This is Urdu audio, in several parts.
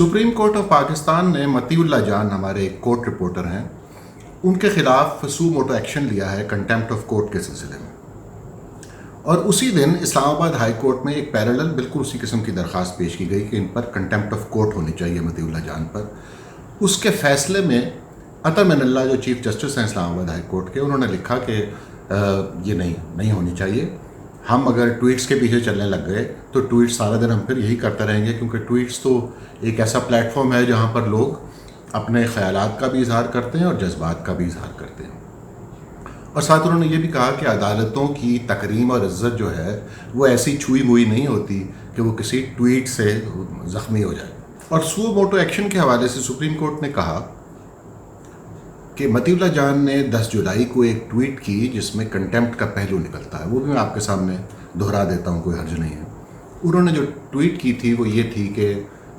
سپریم کورٹ آف پاکستان نے متی اللہ جان ہمارے ایک کورٹ رپورٹر ہیں، ان کے خلاف سو موٹو ایکشن لیا ہے کنٹیمپٹ آف کورٹ کے سلسلے میں، اور اسی دن اسلام آباد ہائی کورٹ میں ایک پیرالل بالکل اسی قسم کی درخواست پیش کی گئی کہ ان پر کنٹیمپٹ آف کورٹ ہونی چاہیے متی اللہ جان پر۔ اس کے فیصلے میں عطا من اللہ جو چیف جسٹس ہیں اسلام آباد ہائی کورٹ کے، انہوں نے لکھا کہ یہ نہیں ہونی چاہیے۔ ہم اگر ٹویٹس کے پیچھے چلنے لگ گئے تو ٹویٹس سارا دن ہم پھر یہی کرتے رہیں گے، کیونکہ ٹویٹس تو ایک ایسا پلیٹ فارم ہے جہاں پر لوگ اپنے خیالات کا بھی اظہار کرتے ہیں اور جذبات کا بھی اظہار کرتے ہیں۔ اور ساتھ انہوں نے یہ بھی کہا کہ عدالتوں کی تکریم اور عزت جو ہے وہ ایسی چھوئی موئی نہیں ہوتی کہ وہ کسی ٹویٹ سے زخمی ہو جائے۔ اور سو موٹو ایکشن کے حوالے سے سپریم کورٹ نے کہا کہ متی اللہ جان نے 10 جولائی کو ایک ٹویٹ کی جس میں کنٹیمپٹ کا پہلو نکلتا ہے، وہ بھی میں آپ کے سامنے دہرا دیتا ہوں، کوئی حرج نہیں ہے۔ انہوں نے جو ٹویٹ کی تھی وہ یہ تھی کہ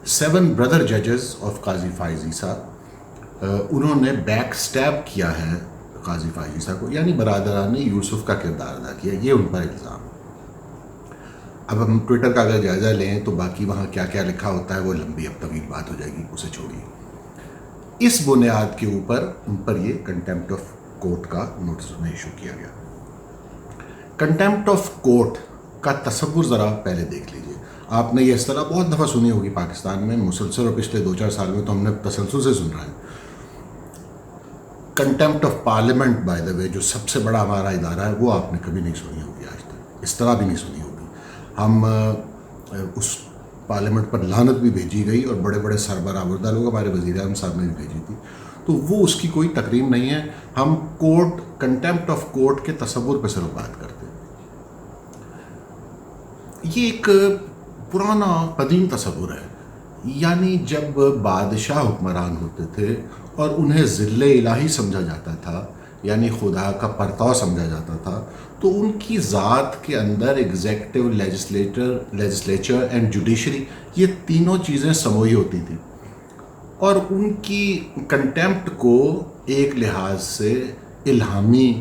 7 برادر ججز آف قاضی فائز عیسیٰ، انہوں نے بیک سٹیب کیا ہے قاضی فائز عیسیٰ کو، یعنی برادران یوسف کا کردار ادا کیا، یہ ان پر الزام۔ اب ہم ٹویٹر کا اگر جائزہ لیں تو باقی وہاں کیا کیا لکھا ہوتا ہے وہ لمبی اب طویل بات ہو جائے گی، اسے چھوڑیے۔ اس بنیاد کے اوپر ان پر یہ کنٹیمپٹ آف کورٹ کا نوٹس انہیں ایشو کیا گیا۔ کنٹیمپٹ آف کورٹ کا تصور ذرا پہلے دیکھ لیجئے۔ آپ نے یہ اصطلاح بہت دفعہ سنی ہوگی پاکستان میں مسلسل، اور پچھلے 2-4 سال میں تو ہم نے تسلسل سے سن رہے ہیں۔ Contempt of parliament by the way, جو سب سے بڑا ہمارا ادارہ ہے، وہ آپ نے کبھی نہیں سنی ہوگی، آج تک اس طرح بھی نہیں سنی ہوگی۔ ہم اس پارلیمنٹ پر لعنت بھی بھیجی گئی اور بڑے بڑے سربراہ لوگ، ہمارے وزیر اعظم صاحب نے بھی بھیجی تھی، تو وہ اس کی کوئی تقریم نہیں ہے۔ ہم کورٹ، کنٹیمپٹ آف کورٹ کے تصور پہ صرف بات کرتے ہیں۔ یہ ایک پرانا قدیم تصور ہے، یعنی جب بادشاہ حکمران ہوتے تھے اور انہیں ذل الہی سمجھا جاتا تھا، یعنی خدا کا پرتاؤ سمجھا جاتا تھا، تو ان کی ذات کے اندر ایگزیکٹو، لیجسلیچر اینڈ جوڈیشری، یہ تینوں چیزیں سموئی ہوتی تھیں، اور ان کی کنٹیمپٹ کو ایک لحاظ سے الہامی،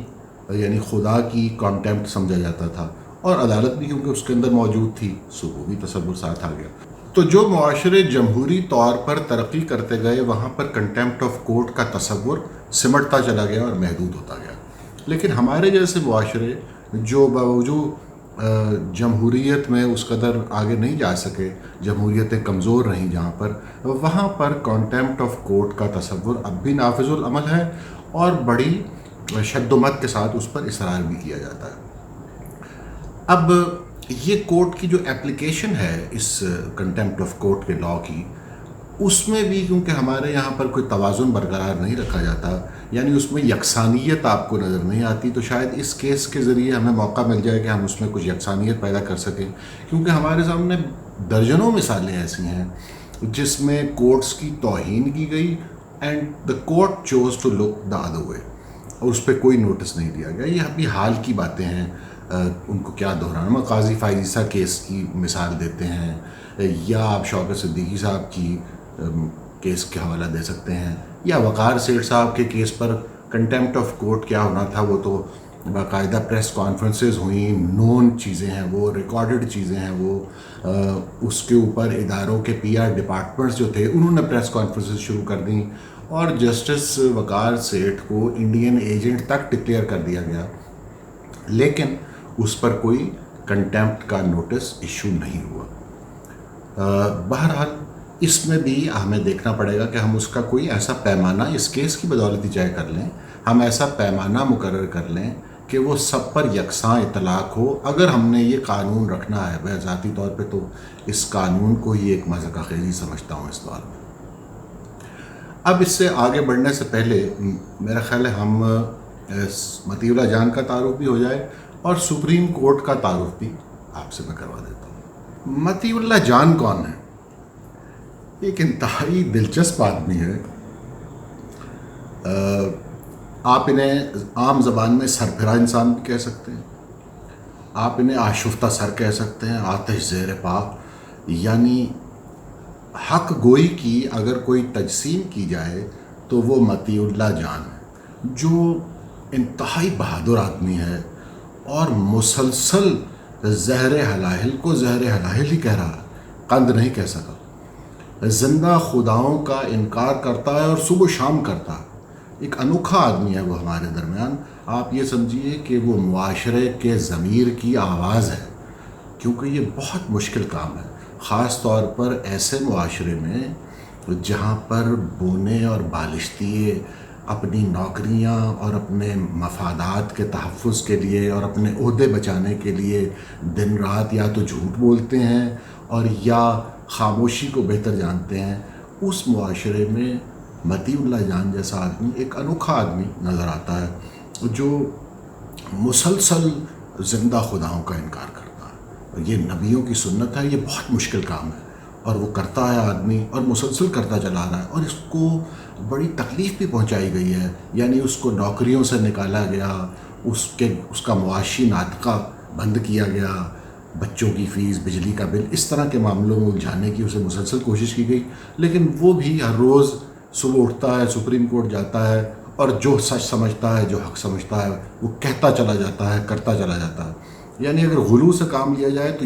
یعنی خدا کی کنٹیمپٹ سمجھا جاتا تھا، اور عدالت بھی کیونکہ اس کے اندر موجود تھی، سو وہ بھی تصور ساتھ آ گیا۔ تو جو معاشرے جمہوری طور پر ترقی کرتے گئے، وہاں پر کنٹیمپٹ آف کورٹ کا تصور سمٹتا چلا گیا اور محدود ہوتا گیا۔ لیکن ہمارے جیسے معاشرے جو باوجود جمہوریت میں اس قدر آگے نہیں جا سکے، جمہوریتیں کمزور رہیں جہاں پر، وہاں پر کنٹیمپٹ آف کورٹ کا تصور اب بھی نافذ العمل ہے، اور بڑی شد و مت کے ساتھ اس پر اصرار بھی کیا جاتا ہے۔ اب یہ کورٹ کی جو اپلیکیشن ہے اس کنٹیمپٹ آف کورٹ کے لاء کی، اس میں بھی کیونکہ ہمارے یہاں پر کوئی توازن برقرار نہیں رکھا جاتا، یعنی اس میں یکسانیت آپ کو نظر نہیں آتی، تو شاید اس کیس کے ذریعے ہمیں موقع مل جائے کہ ہم اس میں کچھ یکسانیت پیدا کر سکیں، کیونکہ ہمارے سامنے درجنوں مثالیں ایسی ہیں جس میں کورٹس کی توہین کی گئی، and the court choose to look the other way, اور اس پہ کوئی نوٹس نہیں دیا گیا۔ یہ ابھی حال کی باتیں ہیں، ان کو کیا دہرانا، قاضی فائز عیسیٰ کیس کی مثال دیتے ہیں، یا آپ شوکت صدیقی صاحب کی کیس کے حوالہ دے سکتے ہیں، یا وقار سیٹھ صاحب کے case per contempt of court کیا ہونا تھا، وہ تو باقاعدہ پریس کانفرنسز ہوئیں، نون چیزیں ہیں، وہ ریکارڈڈ چیزیں ہیں، وہ اس کے اوپر اداروں کے PR ڈپارٹمنٹس جو تھے انہوں نے پریس کانفرنسز شروع کر دیں، اور جسٹس وقار سیٹھ کو انڈین ایجنٹ تک ڈکلیئر کر دیا گیا، لیکن اس پر کوئی کنٹیمپٹ کا نوٹس ایشو نہیں ہوا۔ بہرحال اس میں بھی ہمیں دیکھنا پڑے گا کہ ہم اس کا کوئی ایسا پیمانہ، اس کیس کی بدولت ہی چاہے کر لیں، ہم ایسا پیمانہ مقرر کر لیں کہ وہ سب پر یکساں اطلاق ہو۔ اگر ہم نے یہ قانون رکھنا ہے، میں ذاتی طور پہ تو اس قانون کو ہی ایک مذاق خیزی سمجھتا ہوں اس دور میں۔ اب اس سے آگے بڑھنے سے پہلے میرا خیال ہے ہم متی اللہ جان کا تعارف بھی ہو جائے، اور سپریم کورٹ کا تعارف بھی آپ سے میں کروا دیتا ہوں۔ متی اللہ جان کون ہے؟ ایک انتہائی دلچسپ آدمی ہے۔ آپ انہیں عام زبان میں سرپھرا انسان بھی کہہ سکتے ہیں، آپ انہیں آشفتہ سر کہہ سکتے ہیں، آتش زیر پا، یعنی حق گوئی کی اگر کوئی تجسیم کی جائے تو وہ متی اللہ جان ہے، جو انتہائی بہادر آدمی ہے، اور مسلسل زہر حلاحل کو زہر حلاحل ہی کہہ رہا ہے، قند نہیں کہہ سکا۔ زندہ خداؤں کا انکار کرتا ہے اور صبح و شام کرتا ہے. ایک انوکھا آدمی ہے وہ ہمارے درمیان. آپ یہ سمجھیے کہ وہ معاشرے کے ضمیر کی آواز ہے، کیونکہ یہ بہت مشکل کام ہے، خاص طور پر ایسے معاشرے میں جہاں پر بونے اور بالشتیے اپنی نوکریاں اور اپنے مفادات کے تحفظ کے لیے اور اپنے عہدے بچانے کے لیے دن رات یا تو جھوٹ بولتے ہیں اور یا خاموشی کو بہتر جانتے ہیں. اس معاشرے میں مطیع اللہ جان جیسا آدمی ایک انوکھا آدمی نظر آتا ہے جو مسلسل زندہ خداؤں کا انکار کرتا ہے. اور یہ نبیوں کی سنت ہے، یہ بہت مشکل کام ہے اور وہ کرتا ہے آدمی اور مسلسل کرتا چلا رہا ہے. اور اس کو بڑی تکلیف بھی پہنچائی گئی ہے، یعنی اس کو نوکریوں سے نکالا گیا، اس کا معاشی ناطقہ بند کیا گیا، بچوں کی فیس، بجلی کا بل، اس طرح کے معاملوں میں الجھانے کی اسے مسلسل کوشش کی گئی. لیکن وہ بھی ہر روز صبح اٹھتا ہے، سپریم کورٹ جاتا ہے اور جو سچ سمجھتا ہے، جو حق سمجھتا ہے وہ کہتا چلا جاتا ہے، کرتا چلا جاتا ہے. یعنی اگر غلو سے کام لیا جائے تو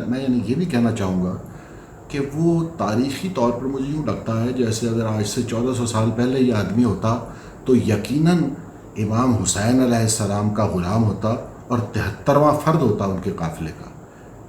میں یہ بھی کہنا چاہوں گا کہ وہ تاریخی طور پر مجھے یوں لگتا ہے جیسے اگر آج سے 1400 سال پہلے یہ آدمی ہوتا تو یقیناً امام حسین علیہ السلام کا غلام ہوتا اور 73واں فرد ہوتا ان کے قافلے کا.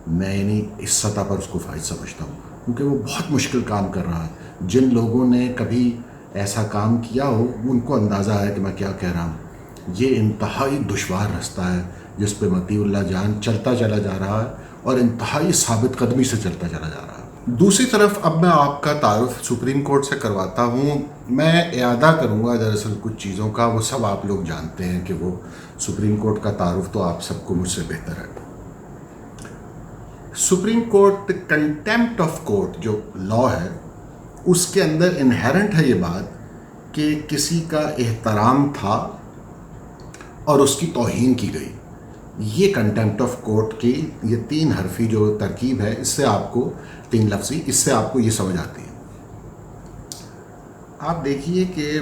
میں اس سطح پر اس کو فائد سمجھتا ہوں، کیونکہ وہ بہت مشکل کام کر رہا ہے. جن لوگوں نے کبھی ایسا کام کیا ہو ان کو اندازہ ہے کہ میں کیا کہہ رہا ہوں. یہ انتہائی دشوار رستہ ہے جس پہ مطیع اللہ جان چلتا چلا جا رہا ہے اور انتہائی ثابت قدمی سے چلتا چلا جا رہا ہے. دوسری طرف اب میں آپ کا تعارف سپریم کورٹ سے کرواتا ہوں. میں اعادہ کروں گا دراصل کچھ چیزوں کا، وہ سب آپ لوگ جانتے ہیں کہ وہ سپریم کورٹ کا تعارف تو آپ سب کو مجھ سے بہتر ہے. Supreme court contempt of court جو لا ہے اس کے اندر انہیرنٹ ہے یہ بات کہ کسی کا احترام تھا اور اس کی توہین کی گئی. یہ کنٹیمپٹ آف کورٹ کی یہ 3 حرفی جو ترکیب ہے، اس سے آپ کو 3 لفظی، اس سے آپ کو یہ سمجھ آتی ہے. آپ دیکھیے کہ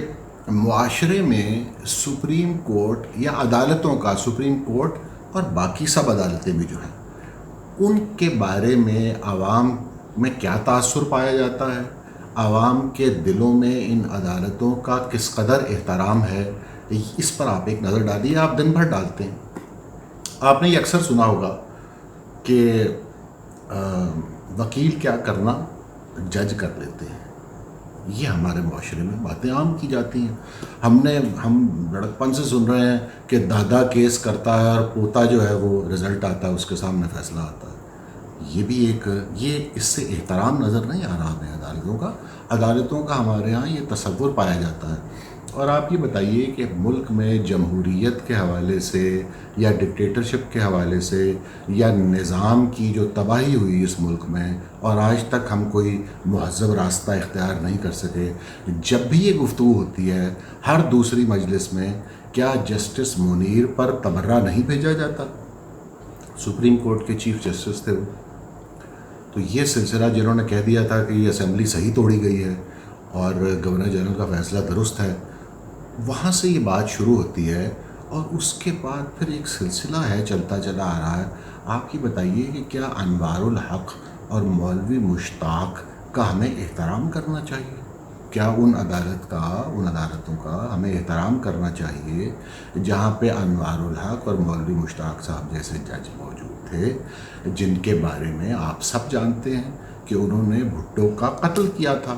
معاشرے میں سپریم کورٹ یا عدالتوں کا، سپریم کورٹ اور باقی سب عدالتیں بھی جو ہیں، ان کے بارے میں عوام میں کیا تاثر پایا جاتا ہے، عوام کے دلوں میں ان عدالتوں کا کس قدر احترام ہے، اس پر آپ ایک نظر ڈالیے. آپ دن بھر ڈالتے ہیں. آپ نے یہ اکثر سنا ہوگا کہ وکیل کیا کرنا جج کر لیتے ہیں. یہ ہمارے معاشرے میں باتیں عام کی جاتی ہیں. ہم لڑکپن سے سن رہے ہیں کہ دادا کیس کرتا ہے اور پوتا جو ہے وہ رزلٹ آتا ہے، اس کے سامنے فیصلہ آتا ہے. یہ بھی یہ اس سے احترام نظر نہیں آ رہا ہمیں عدالتوں کا ہمارے ہاں یہ تصور پایا جاتا ہے. اور آپ یہ بتائیے کہ ملک میں جمہوریت کے حوالے سے یا ڈکٹیٹرشپ کے حوالے سے یا نظام کی جو تباہی ہوئی اس ملک میں اور آج تک ہم کوئی مہذب راستہ اختیار نہیں کر سکے، جب بھی یہ گفتگو ہوتی ہے ہر دوسری مجلس میں کیا جسٹس منیر پر تبرہ نہیں بھیجا جاتا؟ سپریم کورٹ کے چیف جسٹس تھے وہ. تو یہ سلسلہ جنہوں نے کہہ دیا تھا کہ یہ اسمبلی صحیح توڑی گئی ہے اور گورنر جنرل کا فیصلہ درست ہے، وہاں سے یہ بات شروع ہوتی ہے اور اس کے بعد پھر ایک سلسلہ ہے چلتا چلا آ رہا ہے. آپ یہ بتائیے کہ کیا انوار الحق اور مولوی مشتاق کا ہمیں احترام کرنا چاہیے؟ کیا ان عدالتوں کا ہمیں احترام کرنا چاہیے جہاں پہ انوار الحق اور مولوی مشتاق صاحب جیسے جج موجود تھے، جن کے بارے میں آپ سب جانتے ہیں کہ انہوں نے بھٹو کا قتل کیا تھا.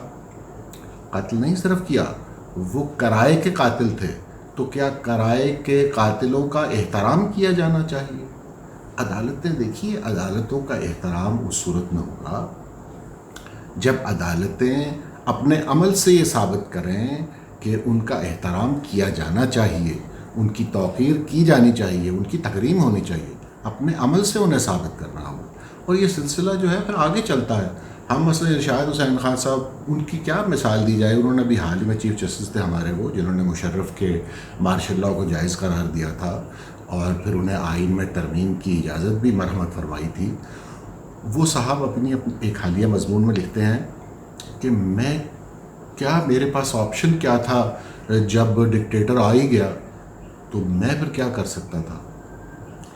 قتل نہیں صرف کیا، وہ کرائے کے قاتل تھے. تو کیا کرائے کے قاتلوں کا احترام کیا جانا چاہیے؟ عدالتیں دیکھیے، عدالتوں کا احترام اس صورت میں ہوگا جب عدالتیں اپنے عمل سے یہ ثابت کریں کہ ان کا احترام کیا جانا چاہیے، ان کی توقیر کی جانی چاہیے، ان کی تکریم ہونی چاہیے. اپنے عمل سے انہیں ثابت کرنا ہو. اور یہ سلسلہ جو ہے پھر آگے چلتا ہے. ہم مثلا ارشاد حسین خان صاحب، ان کی کیا مثال دی جائے. انہوں نے بھی حال ہی میں چیف جسٹس تھے ہمارے، وہ جنہوں نے مشرف کے مارشل لاء کو جائز قرار دیا تھا اور پھر انہیں آئین میں ترمیم کی اجازت بھی مرحمت فرمائی تھی. وہ صاحب اپنی ایک حالیہ مضمون میں لکھتے ہیں کہ میرے پاس آپشن کیا تھا جب ڈکٹیٹر آ ہی گیا تو میں پھر کیا کر سکتا تھا.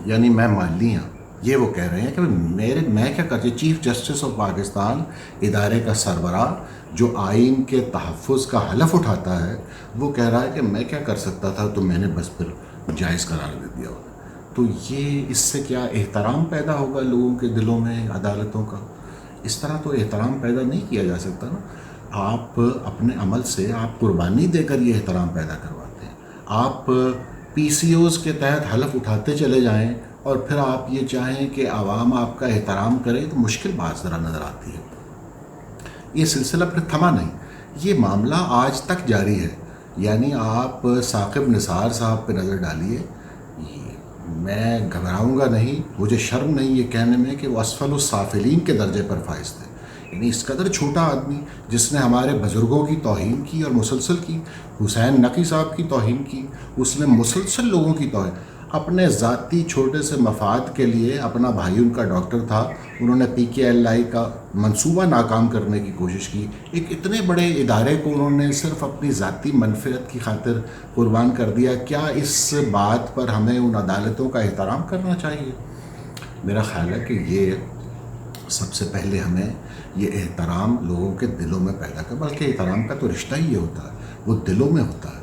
یعنی میں مالی ہوں، یہ وہ کہہ رہے ہیں کہ میں کیا کرتی، چیف جسٹس آف پاکستان ادارے کا سربراہ جو آئین کے تحفظ کا حلف اٹھاتا ہے، وہ کہہ رہا ہے کہ میں کیا کر سکتا تھا، تو میں نے بس پھر جائز قرار دے دیا ہوگا۔ تو یہ اس سے کیا احترام پیدا ہوگا لوگوں کے دلوں میں عدالتوں کا؟ اس طرح تو احترام پیدا نہیں کیا جا سکتا نا۔ آپ اپنے عمل سے آپ قربانی دے کر یہ احترام پیدا کرواتے ہیں۔ آپ پی سی اوز کے تحت حلف اٹھاتے چلے جائیں اور پھر آپ یہ چاہیں کہ عوام آپ کا احترام کرے، تو مشکل بات ذرا نظر آتی ہے۔ یہ سلسلہ پھر تھما نہیں، یہ معاملہ آج تک جاری ہے۔ یعنی آپ ثاقب نثار صاحب پہ نظر ڈالیے، میں گھبراؤں گا نہیں، مجھے شرم نہیں یہ کہنے میں کہ وہ اسفل السافلین کے درجے پر فائز تھے۔ یعنی اس قدر چھوٹا آدمی جس نے ہمارے بزرگوں کی توہین کی اور مسلسل کی، حسین نقی صاحب کی توہین کی، اس نے مسلسل لوگوں کی توہین، اپنے ذاتی چھوٹے سے مفاد کے لیے، اپنا بھائی ان کا ڈاکٹر تھا، انہوں نے پی کے ایل آئی کا منصوبہ ناکام کرنے کی کوشش کی، ایک اتنے بڑے ادارے کو انہوں نے صرف اپنی ذاتی منفعت کی خاطر قربان کر دیا۔ کیا اس بات پر ہمیں ان عدالتوں کا احترام کرنا چاہیے؟ میرا خیال ہے کہ یہ سب سے پہلے ہمیں یہ احترام لوگوں کے دلوں میں پیدا کر، بلکہ احترام کا تو رشتہ ہی یہ ہوتا ہے، وہ دلوں میں ہوتا ہے۔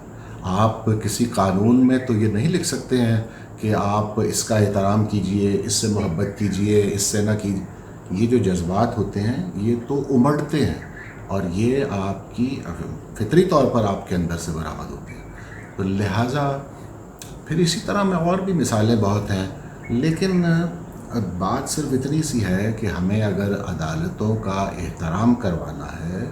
آپ کسی قانون میں تو یہ نہیں لکھ سکتے ہیں کہ آپ اس کا احترام کیجئے، اس سے محبت کیجئے، اس سے نہ کیجئے۔ یہ جو جذبات ہوتے ہیں یہ تو امڑتے ہیں اور یہ آپ کی فطری طور پر آپ کے اندر سے برآمد ہوتی ہے۔ تو لہٰذا پھر اسی طرح میں اور بھی مثالیں بہت ہیں، لیکن بات صرف اتنی سی ہے کہ ہمیں اگر عدالتوں کا احترام کروانا ہے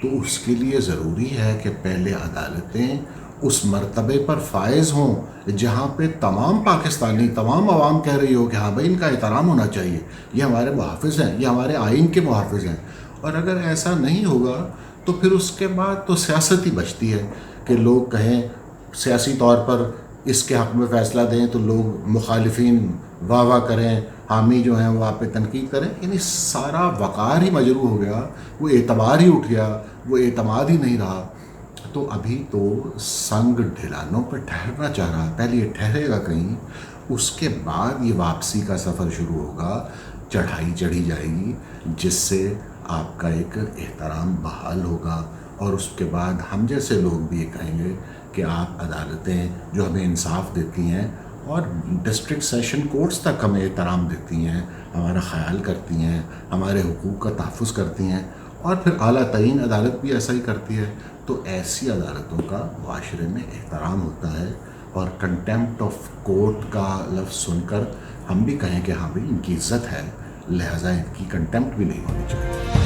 تو اس کے لیے ضروری ہے کہ پہلے عدالتیں اس مرتبے پر فائز ہوں جہاں پہ تمام پاکستانی، تمام عوام کہہ رہی ہو کہ ہاں بھائی ان کا احترام ہونا چاہیے، یہ ہمارے محافظ ہیں، یہ ہمارے آئین کے محافظ ہیں۔ اور اگر ایسا نہیں ہوگا تو پھر اس کے بعد تو سیاست ہی بچتی ہے کہ لوگ کہیں سیاسی طور پر اس کے حق میں فیصلہ دیں تو لوگ مخالفین واہ واہ کریں، حامی جو ہیں وہ آپ پہ تنقید کریں۔ یعنی سارا وقار ہی مجروح ہو گیا، وہ اعتبار ہی اٹھ گیا، وہ اعتماد ہی نہیں رہا۔ تو ابھی تو سنگ ڈھلانوں پہ ٹھہرنا چاہ رہا ہے، پہلے یہ ٹھہرے گا کہیں، اس کے بعد یہ واپسی کا سفر شروع ہوگا، چڑھائی چڑھی جائے گی جس سے آپ کا ایک احترام بحال ہوگا، اور اس کے بعد ہم جیسے لوگ بھی یہ کہیں گے کہ آپ عدالتیں جو ہمیں انصاف دیتی ہیں اور ڈسٹرکٹ سیشن کورٹس تک ہمیں احترام دیتی ہیں، ہمارا خیال کرتی ہیں، ہمارے حقوق کا تحفظ کرتی ہیں، اور پھر اعلیٰ ترین عدالت بھی ایسا ہی کرتی ہے، تو ایسی عدالتوں کا معاشرے میں احترام ہوتا ہے۔ اور کنٹیمپٹ آف کورٹ کا لفظ سن کر ہم بھی کہیں کہ ہاں بھائی ان کی عزت ہے، لہٰذا ان کی کنٹیمپٹ بھی نہیں ہونی چاہیے۔